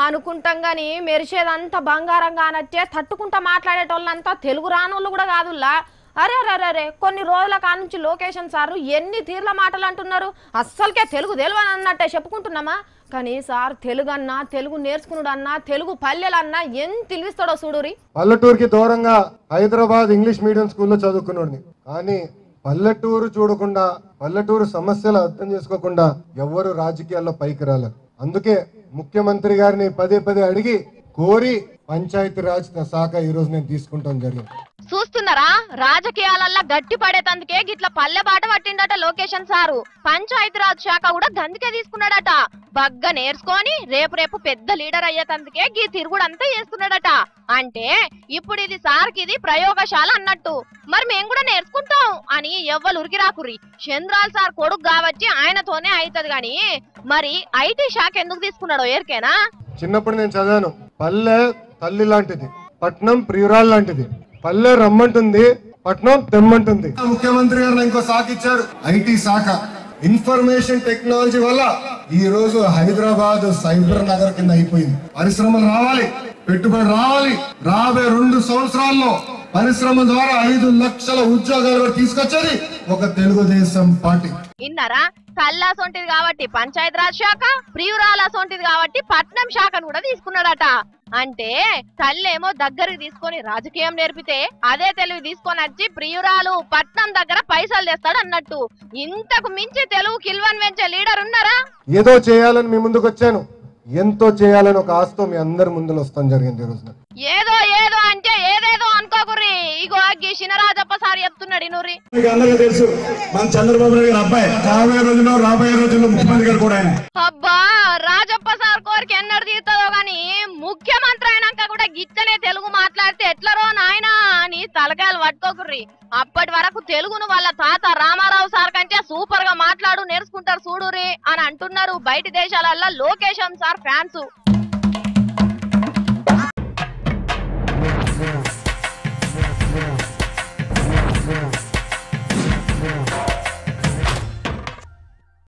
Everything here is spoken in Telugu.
అనుకుంటాం గాని మెరిసేదంతా బంగారంగా అనొచ్చే తట్టుకుంటా మాట్లాడేటోళ్ళంతా తెలుగు రానోళ్ళు కూడా కాదుల్లా. అరే అరే అరే కొన్ని రోజుల కానుంచి లొకేషన్ సారు ఎన్ని తీర్ల మాటలు అంటున్నారు. అస్సలకే తెలుగు తెలియని అన్నట్టే చెప్పుకుంటున్నామా. కానీ సార్ తెలుగు అన్నా తెలుగు నేర్చుకున్నాడు అన్నా తెలుగు పల్లెలన్నా ఎంత తెలివిస్తాడో చూడురి. పల్లెటూరుకి దూరంగా హైదరాబాద్ ఇంగ్లీష్ మీడియం స్కూల్లో చదువుకున్నాడు. కానీ పల్లెటూరు చూడకుండా పల్లెటూరు సమస్యలు అర్థం చేసుకోకుండా ఎవరు రాజకీయాల్లో పైకి రాలేరు. అందుకే ముఖ్యమంత్రి గారిని పదే పదే అడిగి కోరి పంచాయతీ రాజ్ శాఖ ఈ రోజు నేను తీసుకుంటాం జరిగింది. చూస్తున్నారా రాజకీయాలల్లా గట్టి పడేతందుకే గిట్ల పల్లె బాట పట్టిండట లొకేషన్ సారు. పంచాయతీరాజ్ శాఖ కూడా గందుకే తీసుకున్నాడట. బగ్గా నేర్చుకొని రేపు పెద్ద లీడర్ అయ్యేతందుకే గీ తిరుగుడంతా చేస్తున్నాడట. అంటే ఇప్పుడు ఇది సార్కి ఇది ప్రయోగశాల అన్నట్టు. మరి మేము కూడా నేర్చుకుంటాం అని ఎవ్వరు ఉరికి రాకుర్రి. చంద్రాల్ సార్ కొడుకు కాబట్టి ఆయనతోనే అవుతుంది గాని మరి ఐటీ శాఖ ఎందుకు తీసుకున్నాడో ఎరికేనా? చిన్నప్పుడు నేను చదివాను, పల్లె తల్లి లాంటిది, పట్నం ప్రియురాలు లాంటిది. పల్లె రమ్మంటుంది, పట్నం తెమ్మంటుంది. ముఖ్యమంత్రి గారు ఇంకో శాఖ ఇచ్చారు, ఐటీ శాఖ. ఇన్ఫర్మేషన్ టెక్నాలజీ వల్ల ఈ రోజు హైదరాబాద్ సైబర్ నగర్ కింద అయిపోయింది. పరిశ్రమలు రావాలి, పెట్టుబడి రావాలి. రాబోయే 2 సంవత్సరాల్లో పరిశ్రమ ద్వారా 5 లక్షల ఉద్యోగాలు తీసుకొచ్చేది ఒక తెలుగుదేశం పార్టీ. ఇన్నారా? కల్లాసొంటిది కాబట్టి పంచాయతీరాజ్ శాఖ, ప్రియురాలసొంటిది కాబట్టి పట్నం శాఖను కూడా తీసుకున్నాడట. అంటే తల్లేమో దగ్గరికి తీసుకొని రాజకీయం నేర్పితే అదే తెలివి తీసుకొని వచ్చి ప్రియురాలు పట్నం దగ్గర పైసలు తెస్తాడు అన్నట్టు. ఇంతకు మించి తెలుగు కిల్వన్ వెంచే లీడర్ ఉన్నారా? ఏదో చేయాలని మీ ముందుకు వచ్చాను, ఎంతో చేయాలని ఒక ఆశతో మీ అందరి ముందులో వస్తాం జరిగింది. ఈ రోజున ఏదో ఏదో అంటే ఏదేదో అనుకోకుర్రి. ఇగో చినరాజప్ప సార్ చెప్తున్నాడు నూరి. అందరికీ తెలుసు మన చంద్రబాబు నాయుడు గారి అబ్బాయి రాబోయే రోజుల్లో ముఖ్యమంత్రి గారు కూడా. అబ్బా రాజప్ప సార్ కోరిక ఎన్నడు తీరుతుందో గాని ముఖ్యమంత్రి అయినాక కూడా గిచ్చనే తెలుగు మాట్లాడితే ఎట్లరో నాయనా అని తలకాయలు పట్టుకోకుర్రి. అప్పటి వరకు తెలుగును వాళ్ళ తాత రామారావు సార్ కంటే సూపర్ గా మాట్లాడు నేర్చుకుంటారు చూడురి అని అంటున్నారు బయట దేశాలల్లో లోకేషన్ సార్ ఫ్యాన్స్.